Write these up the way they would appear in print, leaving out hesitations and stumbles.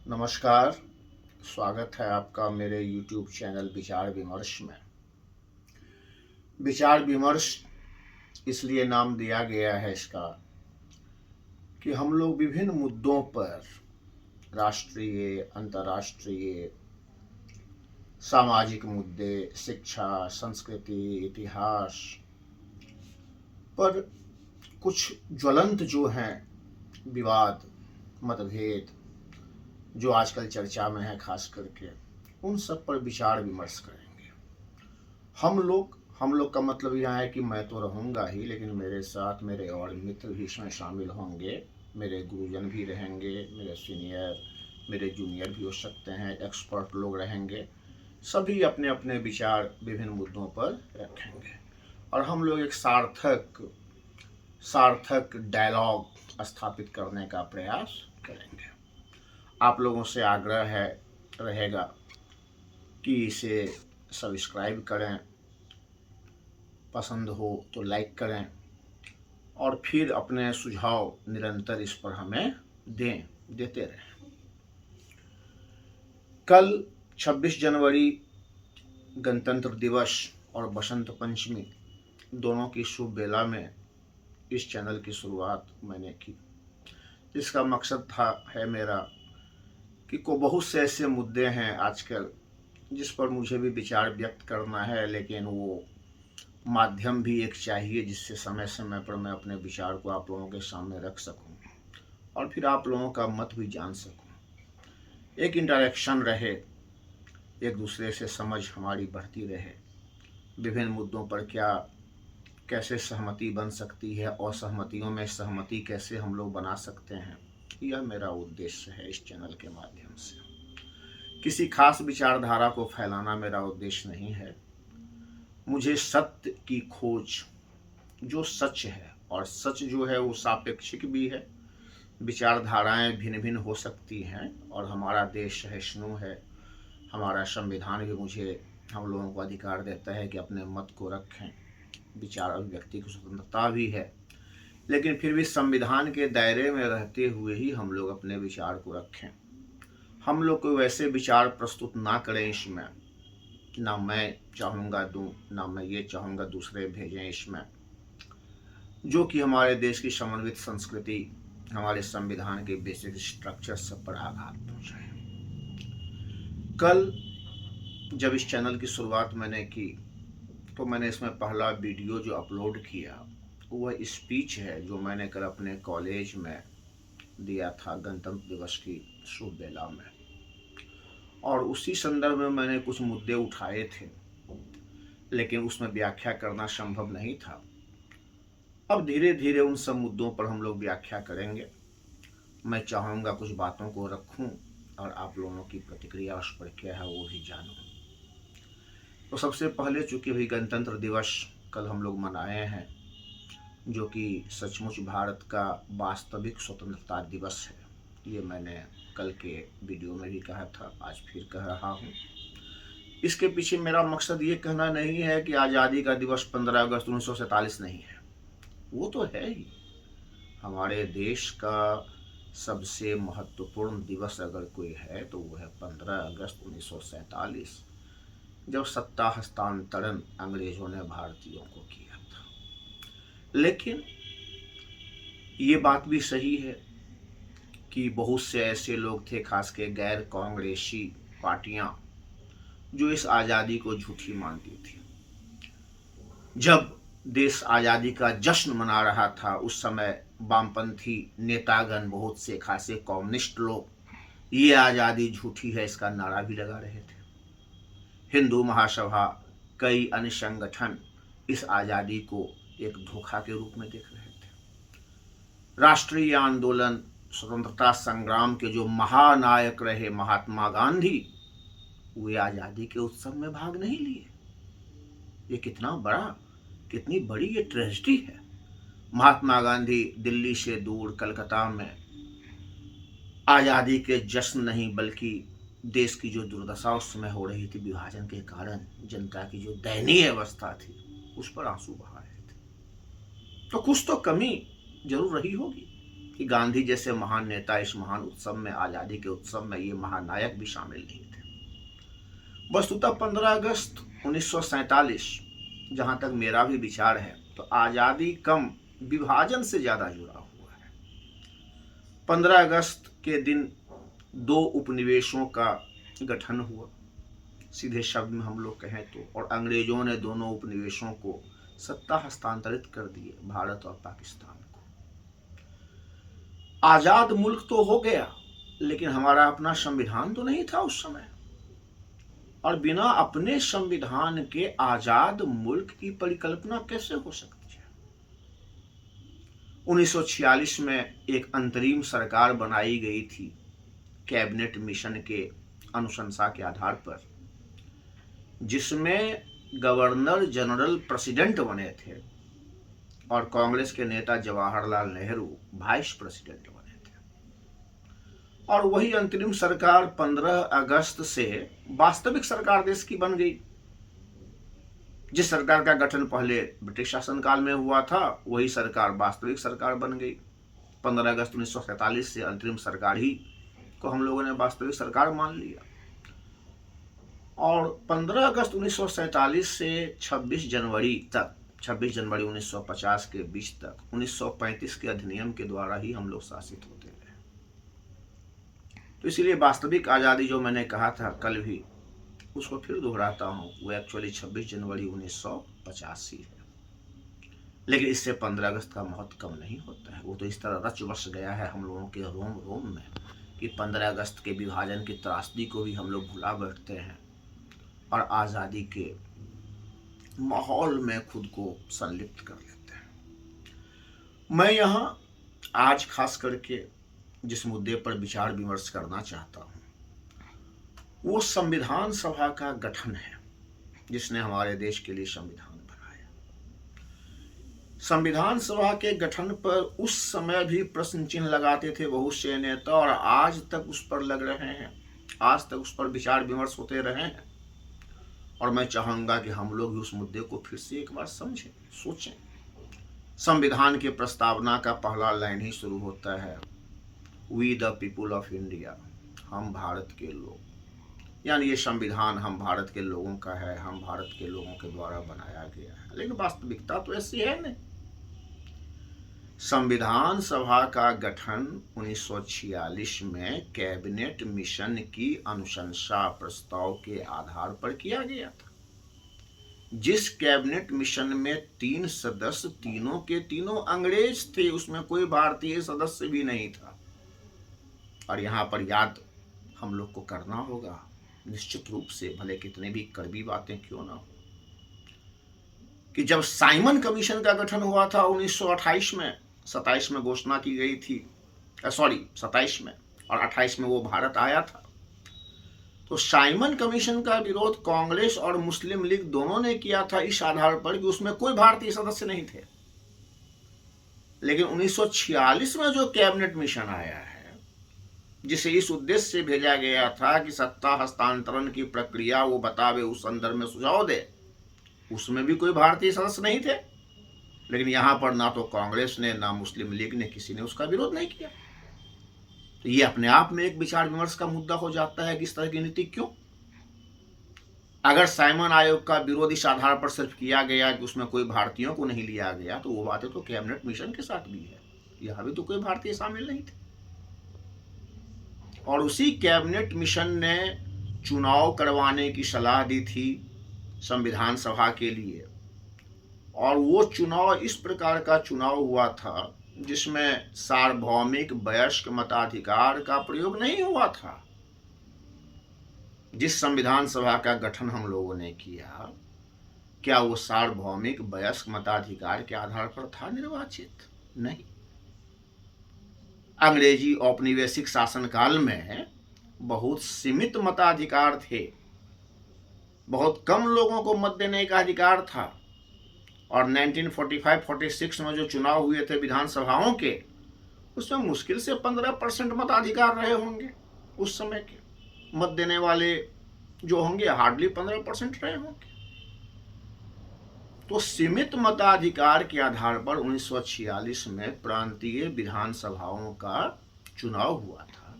नमस्कार। स्वागत है आपका मेरे YouTube चैनल विचार विमर्श में। विचार विमर्श इसलिए नाम दिया गया है इसका कि हम लोग विभिन्न मुद्दों पर राष्ट्रीय, अंतर्राष्ट्रीय, सामाजिक मुद्दे, शिक्षा, संस्कृति, इतिहास पर कुछ ज्वलंत जो हैं विवाद, मतभेद जो आजकल चर्चा में है खास करके, उन सब पर विचार विमर्श करेंगे। हम लोग का मतलब यहाँ है कि मैं तो रहूँगा ही, लेकिन मेरे साथ मेरे और मित्र भी इसमें शामिल होंगे। मेरे गुरुजन भी रहेंगे, मेरे सीनियर, मेरे जूनियर भी हो सकते हैं, एक्सपर्ट लोग रहेंगे। सभी अपने अपने विचार विभिन्न मुद्दों पर रखेंगे और हम लोग एक सार्थक डायलॉग स्थापित करने का प्रयास करेंगे। आप लोगों से आग्रह रहेगा कि इसे सब्सक्राइब करें, पसंद हो तो लाइक करें और फिर अपने सुझाव निरंतर इस पर हमें देते रहें। कल 26 जनवरी गणतंत्र दिवस और बसंत पंचमी दोनों की शुभ बेला में इस चैनल की शुरुआत मैंने की। इसका मकसद है मेरा कि बहुत से ऐसे मुद्दे हैं आजकल जिस पर मुझे भी विचार व्यक्त करना है, लेकिन वो माध्यम भी एक चाहिए जिससे समय समय पर मैं अपने विचार को आप लोगों के सामने रख सकूं और फिर आप लोगों का मत भी जान सकूं। एक इंटरेक्शन रहे, एक दूसरे से समझ हमारी बढ़ती रहे, विभिन्न मुद्दों पर कैसे सहमति बन सकती है, असहमतियों में सहमति कैसे हम लोग बना सकते हैं, यह मेरा उद्देश्य है इस चैनल के माध्यम से। किसी खास विचारधारा को फैलाना मेरा उद्देश्य नहीं है। मुझे सत्य की खोज, जो सच है, और सच जो है वो सापेक्षिक भी है। विचारधाराएं भिन्न भिन्न हो सकती हैं और हमारा देश सहिष्णु है। हमारा संविधान भी हम लोगों को अधिकार देता है कि अपने मत को रखें। विचार अभिव्यक्ति की स्वतंत्रता भी है, लेकिन फिर भी संविधान के दायरे में रहते हुए ही हम लोग अपने विचार को रखें। हम लोग को वैसे विचार प्रस्तुत ना करें इसमें, ना मैं चाहूँगा दूँ, ना मैं ये चाहूँगा दूसरे भेजें इसमें, जो कि हमारे देश की समन्वित संस्कृति, हमारे संविधान के बेसिक स्ट्रक्चर सब पर आघात पहुँचाए। कल जब इस चैनल की शुरुआत मैंने की तो मैंने इसमें पहला वीडियो जो अपलोड किया वह स्पीच है जो मैंने कल अपने कॉलेज में दिया था गणतंत्र दिवस की शुभ बेला में, और उसी संदर्भ में मैंने कुछ मुद्दे उठाए थे, लेकिन उसमें व्याख्या करना संभव नहीं था। अब धीरे धीरे उन सब मुद्दों पर हम लोग व्याख्या करेंगे। मैं चाहूँगा कुछ बातों को रखूं और आप लोगों की प्रतिक्रिया उस पर क्या है वो भी जानूं। तो सबसे पहले चूँकि भाई गणतंत्र दिवस कल हम लोग मनाए हैं, जो कि सचमुच भारत का वास्तविक स्वतंत्रता दिवस है। ये मैंने कल के वीडियो में भी कहा था, आज फिर कह रहा हूँ। इसके पीछे मेरा मकसद ये कहना नहीं है कि आज़ादी का दिवस 15 अगस्त 1947 नहीं है, वो तो है ही। हमारे देश का सबसे महत्वपूर्ण दिवस अगर कोई है तो वो है 15 अगस्त 1947, जब सत्ता हस्तांतरण अंग्रेजों ने भारतीयों को किया था। लेकिन ये बात भी सही है कि बहुत से ऐसे लोग थे, खास के गैर कांग्रेसी पार्टियां, जो इस आज़ादी को झूठी मानती थी। जब देश आज़ादी का जश्न मना रहा था उस समय वामपंथी नेतागण, बहुत से खासे कम्युनिस्ट लोग, ये आज़ादी झूठी है इसका नारा भी लगा रहे थे। हिंदू महासभा, कई अन्य संगठन इस आज़ादी को एक धोखा के रूप में देख रहे थे। राष्ट्रीय आंदोलन, स्वतंत्रता संग्राम के जो महानायक रहे महात्मा गांधी, वे आज़ादी के उत्सव में भाग नहीं लिए। ये कितनी बड़ी ये ट्रेजेडी है। महात्मा गांधी दिल्ली से दूर कलकत्ता में आज़ादी के जश्न नहीं, बल्कि देश की जो दुर्दशा उस समय हो रही थी विभाजन के कारण, जनता की जो दयनीय अवस्था थी, उस पर आंसू बहा रहे थे। तो कुछ तो कमी जरूर रही होगी। कि गांधी जैसे महान नेता इस महान उत्सव में, आज़ादी के उत्सव में, ये महानायक भी शामिल नहीं थे। वस्तुतः 15 अगस्त 1947, जहाँ तक मेरा भी विचार है, तो आज़ादी कम विभाजन से ज़्यादा जुड़ा हुआ है। 15 अगस्त के दिन 2 उपनिवेशों का गठन हुआ, सीधे शब्द में हम लोग कहें तो, और अंग्रेजों ने दोनों उपनिवेशों को सत्ता हस्तांतरित कर दिए, भारत और पाकिस्तान को। आज़ाद मुल्क तो हो गया, लेकिन हमारा अपना संविधान तो नहीं था उस समय, और बिना अपने संविधान के आज़ाद मुल्क की परिकल्पना कैसे हो सकती है। 1946 में एक अंतरिम सरकार बनाई गई थी कैबिनेट मिशन के अनुशंसा के आधार पर, जिसमें गवर्नर जनरल प्रेसिडेंट बने थे और कांग्रेस के नेता जवाहरलाल नेहरू वाइस प्रेसिडेंट बने थे। और वही अंतरिम सरकार 15 अगस्त से वास्तविक सरकार देश की बन गई। जिस सरकार का गठन पहले ब्रिटिश शासनकाल में हुआ था, वही सरकार वास्तविक सरकार बन गई। 15 अगस्त 1947 से अंतरिम सरकार ही को हम लोगों ने वास्तविक सरकार मान लिया। और 15 अगस्त 1947 से 26 जनवरी तक, 26 जनवरी 1950 के बीच तक, 1935 के अधिनियम के द्वारा ही हम लोग शासित होते रहे। तो इसलिए वास्तविक आज़ादी जो मैंने कहा था कल भी, उसको फिर दोहराता हूँ, वो एक्चुअली 26 जनवरी 1985 है। लेकिन इससे 15 अगस्त का महत्व कम नहीं होता है। वो तो इस तरह रच बस गया है हम लोगों के रोम रोम में कि 15 अगस्त के विभाजन की त्रासदी को भी हम लोग भुला बैठते हैं और आज़ादी के माहौल में खुद को संलिप्त कर लेते हैं। मैं यहाँ आज खास करके जिस मुद्दे पर विचार विमर्श करना चाहता हूँ, वो संविधान सभा का गठन है, जिसने हमारे देश के लिए संविधान बनाया। संविधान सभा के गठन पर उस समय भी प्रश्न चिन्ह लगाते थे बहुत से नेता, और आज तक उस पर लग रहे हैं, आज तक उस पर विचार विमर्श होते रहे हैं। और मैं चाहूँगा कि हम लोग भी उस मुद्दे को फिर से एक बार समझें, सोचें। संविधान के प्रस्तावना का पहला लाइन ही शुरू होता है, we the people of India, हम भारत के लोग। यानी ये संविधान हम भारत के लोगों का है, हम भारत के लोगों के द्वारा बनाया गया है। लेकिन वास्तविकता तो ऐसी है नहीं। संविधान सभा का गठन 1946 में कैबिनेट मिशन की अनुशंसा प्रस्ताव के आधार पर किया गया था। जिस कैबिनेट मिशन में 3 सदस्य, तीनों के तीनों अंग्रेज थे, उसमें कोई भारतीय सदस्य भी नहीं था। और यहाँ पर याद हम लोग को करना होगा निश्चित रूप से, भले कितने भी कड़वी बातें क्यों ना हो, कि जब साइमन कमीशन का गठन हुआ था 1928 में, 27 में घोषणा की गई थी, 27 में, और 28 में वो भारत आया था, तो साइमन कमीशन का विरोध कांग्रेस और मुस्लिम लीग दोनों ने किया था इस आधार पर कि उसमें कोई भारतीय सदस्य नहीं थे। लेकिन 1946 में जो कैबिनेट मिशन आया है, जिसे इस उद्देश्य से भेजा गया था कि सत्ता हस्तांतरण की प्रक्रिया वो बतावे, उस संदर्भ में सुझाव दे, उसमें भी कोई भारतीय सदस्य नहीं थे। लेकिन यहाँ पर ना तो कांग्रेस ने, ना मुस्लिम लीग ने, किसी ने उसका विरोध नहीं किया। तो ये अपने आप में एक विचार विमर्श का मुद्दा हो जाता है कि इस तरह की नीति क्यों। अगर साइमन आयोग का विरोध इस आधार पर सिर्फ किया गया कि उसमें कोई भारतीयों को नहीं लिया गया, तो वो बातें तो कैबिनेट मिशन के साथ भी है, यहाँ भी तो कोई भारतीय शामिल नहीं थे। और उसी कैबिनेट मिशन ने चुनाव करवाने की सलाह दी थी संविधान सभा के लिए, और वो चुनाव इस प्रकार का चुनाव हुआ था जिसमें सार्वभौमिक वयस्क मताधिकार का प्रयोग नहीं हुआ था। जिस संविधान सभा का गठन हम लोगों ने किया, क्या वो सार्वभौमिक वयस्क मताधिकार के आधार पर था निर्वाचित? नहीं। अंग्रेजी औपनिवेशिक शासनकाल में बहुत सीमित मताधिकार थे, बहुत कम लोगों को मत देने का अधिकार था। और 1945-46 में जो चुनाव हुए थे विधानसभाओं के, उसमें मुश्किल से 15% मताधिकार रहे होंगे। उस समय के मत देने वाले जो होंगे हार्डली 15% रहे होंगे। तो सीमित मताधिकार के आधार पर 1946 में प्रांतीय विधानसभाओं का चुनाव हुआ था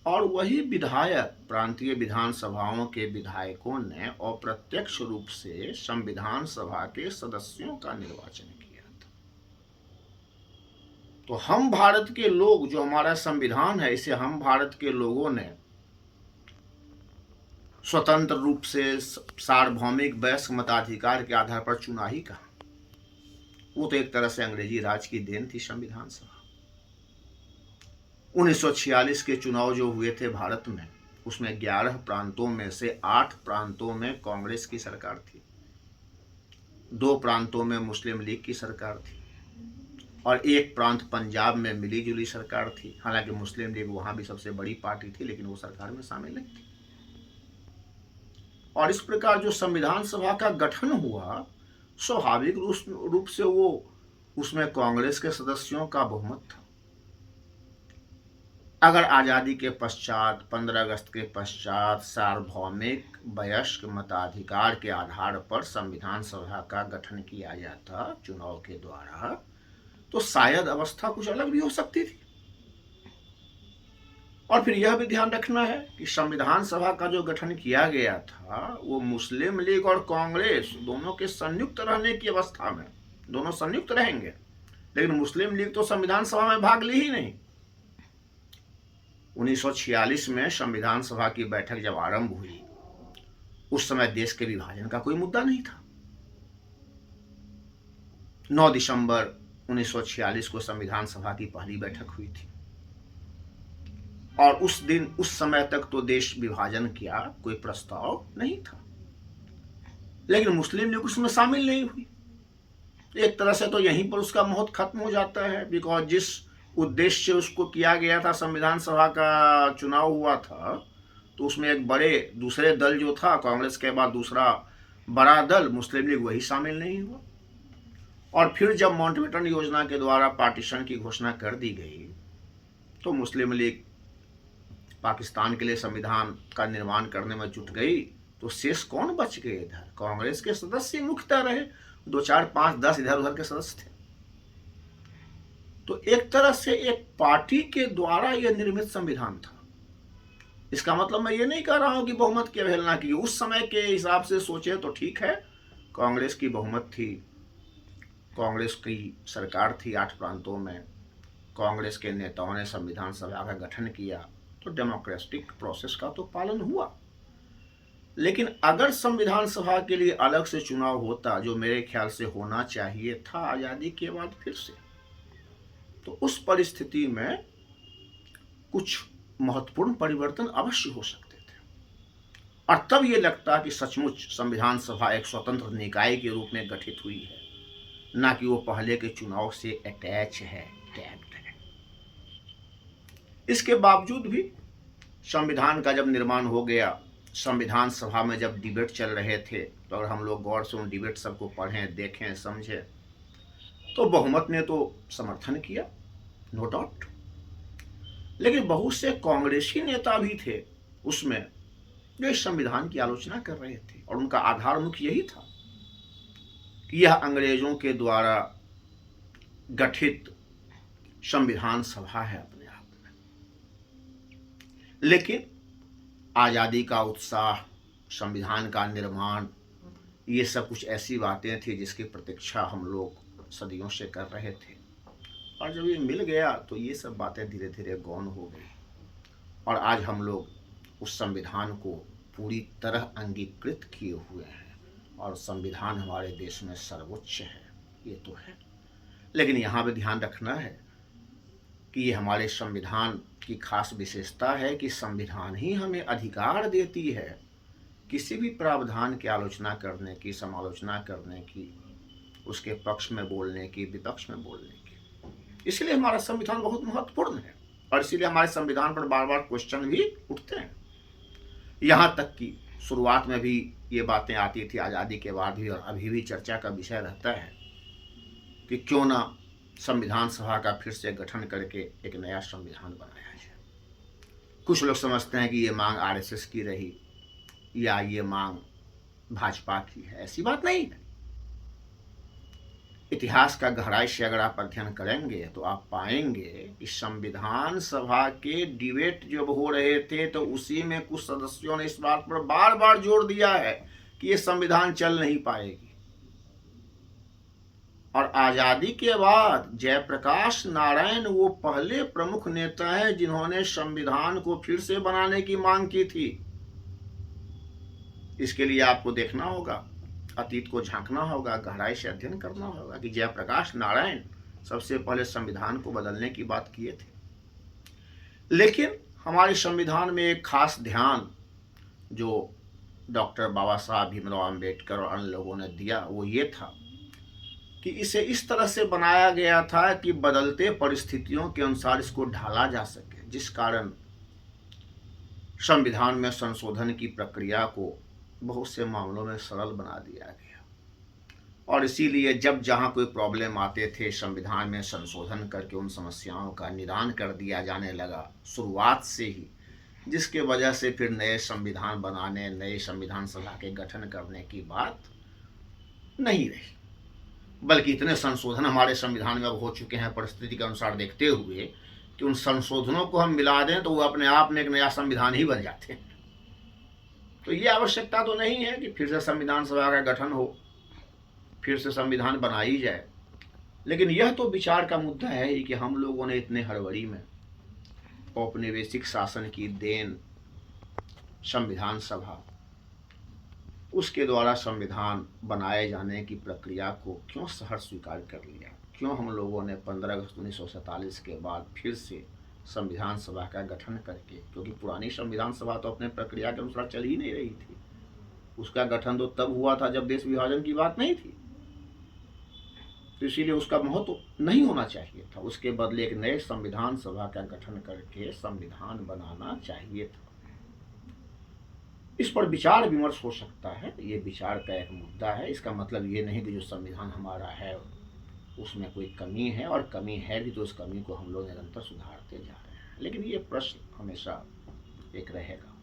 और वही विधायक प्रांतीय विधानसभाओं के विधायकों ने अप्रत्यक्ष रूप से संविधान सभा के सदस्यों का निर्वाचन किया था। तो हम भारत के लोग, जो हमारा संविधान है, इसे हम भारत के लोगों ने स्वतंत्र रूप से सार्वभौमिक वयस्क मताधिकार के आधार पर चुना ही कहा। वो तो एक तरह से अंग्रेजी राज की देन थी संविधान सभा। 1946 के चुनाव जो हुए थे भारत में, उसमें 11 प्रांतों में से 8 प्रांतों में कांग्रेस की सरकार थी, 2 प्रांतों में मुस्लिम लीग की सरकार थी और 1 प्रांत पंजाब में मिली जुली सरकार थी। हालांकि मुस्लिम लीग वहां भी सबसे बड़ी पार्टी थी, लेकिन वो सरकार में शामिल नहीं थी। और इस प्रकार जो संविधान सभा का गठन हुआ, स्वाभाविक रूप से वो उसमें कांग्रेस के सदस्यों का बहुमत था। अगर आज़ादी के पश्चात 15 अगस्त के पश्चात सार्वभौमिक वयस्क मताधिकार के आधार पर संविधान सभा का गठन किया जाता चुनाव के द्वारा, तो शायद अवस्था कुछ अलग भी हो सकती थी। और फिर यह भी ध्यान रखना है कि संविधान सभा का जो गठन किया गया था वो मुस्लिम लीग और कांग्रेस दोनों के संयुक्त रहने की अवस्था में, दोनों संयुक्त रहेंगे, लेकिन मुस्लिम लीग तो संविधान सभा में भाग ली ही नहीं। 1946 में संविधान सभा की बैठक जब आरंभ हुई, उस समय देश के विभाजन का कोई मुद्दा नहीं था। 9 दिसंबर 1946 को संविधान सभा की पहली बैठक हुई थी और उस दिन, उस समय तक तो देश विभाजन किया कोई प्रस्ताव नहीं था, लेकिन मुस्लिम लीग उसमें शामिल नहीं हुई। एक तरह से तो यहीं पर उसका महत्व खत्म हो जाता है, बिकॉज जिस उद्देश्य से उसको किया गया था, संविधान सभा का चुनाव हुआ था, तो उसमें एक बड़े दूसरे दल जो था, कांग्रेस के बाद दूसरा बड़ा दल मुस्लिम लीग, वही शामिल नहीं हुआ। और फिर जब माउंटबेटन योजना के द्वारा पार्टीशन की घोषणा कर दी गई, तो मुस्लिम लीग पाकिस्तान के लिए संविधान का निर्माण करने में जुट गई। तो शेष कौन बच गए? इधर कांग्रेस के सदस्य मुख्यतः रहे, 2, 4, 5, 10 इधर उधर के सदस्य थे। तो एक तरह से एक पार्टी के द्वारा यह निर्मित संविधान था। इसका मतलब मैं ये नहीं कह रहा हूं कि बहुमत की अवहेलना की। उस समय के हिसाब से सोचे तो ठीक है, कांग्रेस की बहुमत थी, कांग्रेस की सरकार थी 8 प्रांतों में, कांग्रेस के नेताओं ने संविधान सभा का गठन किया, तो डेमोक्रेटिक प्रोसेस का तो पालन हुआ। लेकिन अगर संविधान सभा के लिए अलग से चुनाव होता, जो मेरे ख्याल से होना चाहिए था आज़ादी के बाद फिर से, तो उस परिस्थिति में कुछ महत्वपूर्ण परिवर्तन अवश्य हो सकते थे और तब ये लगता कि सचमुच संविधान सभा एक स्वतंत्र निकाय के रूप में गठित हुई है, ना कि वो पहले के चुनाव से अटैच है, टैग्ड है। इसके बावजूद भी संविधान का जब निर्माण हो गया, संविधान सभा में जब डिबेट चल रहे थे, तो अगर हम लोग गौर से उन डिबेट सबको पढ़ें, देखें, समझें, तो बहुमत ने तो समर्थन किया, नो डाउट। लेकिन बहुत से कांग्रेसी नेता भी थे उसमें जो इस संविधान की आलोचना कर रहे थे और उनका आधार मुख्य यही था कि यह अंग्रेजों के द्वारा गठित संविधान सभा है अपने आप में। लेकिन आज़ादी का उत्साह, संविधान का निर्माण, ये सब कुछ ऐसी बातें थी जिसकी प्रतीक्षा हम लोग सदियों से कर रहे थे और जब ये मिल गया तो ये सब बातें धीरे धीरे गौण हो गई और आज हम लोग उस संविधान को पूरी तरह अंगीकृत किए हुए हैं और संविधान हमारे देश में सर्वोच्च है, ये तो है। लेकिन यहाँ भी ध्यान रखना है कि ये हमारे संविधान की खास विशेषता है कि संविधान ही हमें अधिकार देती है किसी भी प्रावधान की आलोचना करने की, समालोचना करने की, उसके पक्ष में बोलने की, विपक्ष में बोलने की। इसलिए हमारा संविधान बहुत महत्वपूर्ण है और इसीलिए हमारे संविधान पर बार बार क्वेश्चन भी उठते हैं। यहाँ तक कि शुरुआत में भी ये बातें आती थी आज़ादी के बाद भी, और अभी भी चर्चा का विषय रहता है कि क्यों ना संविधान सभा का फिर से गठन करके एक नया संविधान बनाया जाए। कुछ लोग समझते हैं कि ये मांग आरएसएस की रही या ये मांग भाजपा की है। ऐसी बात नहीं है। इतिहास का गहराई से अगर आप अध्ययन करेंगे तो आप पाएंगे कि संविधान सभा के डिबेट जब हो रहे थे तो उसी में कुछ सदस्यों ने इस बात पर बार बार जोर दिया है कि ये संविधान चल नहीं पाएगी। और आज़ादी के बाद जयप्रकाश नारायण वो पहले प्रमुख नेता हैं जिन्होंने संविधान को फिर से बनाने की मांग की थी। इसके लिए आपको देखना होगा, अतीत को झांकना होगा, गहराई से अध्ययन करना होगा कि जयप्रकाश नारायण सबसे पहले संविधान को बदलने की बात किए थे। लेकिन हमारे संविधान में एक खास ध्यान जो डॉक्टर बाबा साहब भीमराव अंबेडकर और अन्य लोगों ने दिया वो ये था कि इसे इस तरह से बनाया गया था कि बदलते परिस्थितियों के अनुसार इसको ढाला जा सके, जिस कारण संविधान में संशोधन की प्रक्रिया को बहुत से मामलों में सरल बना दिया गया। और इसीलिए जब जहाँ कोई प्रॉब्लम आते थे संविधान में संशोधन करके उन समस्याओं का निदान कर दिया जाने लगा शुरुआत से ही, जिसके वजह से फिर नए संविधान बनाने, नए संविधान सभा के गठन करने की बात नहीं रही। बल्कि इतने संशोधन हमारे संविधान में अब हो चुके हैं परिस्थिति के अनुसार देखते हुए कि उन संशोधनों को हम मिला दें तो वो अपने आप में एक नया संविधान ही बन जाते हैं। तो ये आवश्यकता तो नहीं है कि फिर से संविधान सभा का गठन हो, फिर से संविधान बनाई जाए। लेकिन यह तो विचार का मुद्दा है ही कि हम लोगों ने इतने हड़बड़ी में औपनिवेशिक शासन की देन संविधान सभा, उसके द्वारा संविधान बनाए जाने की प्रक्रिया को क्यों सहर्ष स्वीकार कर लिया? क्यों हम लोगों ने 15 अगस्त 1947 के बाद फिर से संविधान सभा का गठन करके, क्योंकि पुरानी संविधान सभा तो अपने प्रक्रिया के अनुसार चल ही नहीं रही थी, उसका गठन तो तब हुआ था जब देश विभाजन की बात नहीं थी, तो इसीलिए उसका महत्व नहीं होना चाहिए था। उसके बदले एक नए संविधान सभा का गठन करके संविधान बनाना चाहिए था। इस पर विचार विमर्श हो सकता है, ये विचार का एक मुद्दा है। इसका मतलब ये नहीं कि जो संविधान हमारा है उसमें कोई कमी है, और कमी है भी तो उस कमी को हम लोग निरंतर सुधारते जा रहे हैं। लेकिन ये प्रश्न हमेशा एक रहेगा।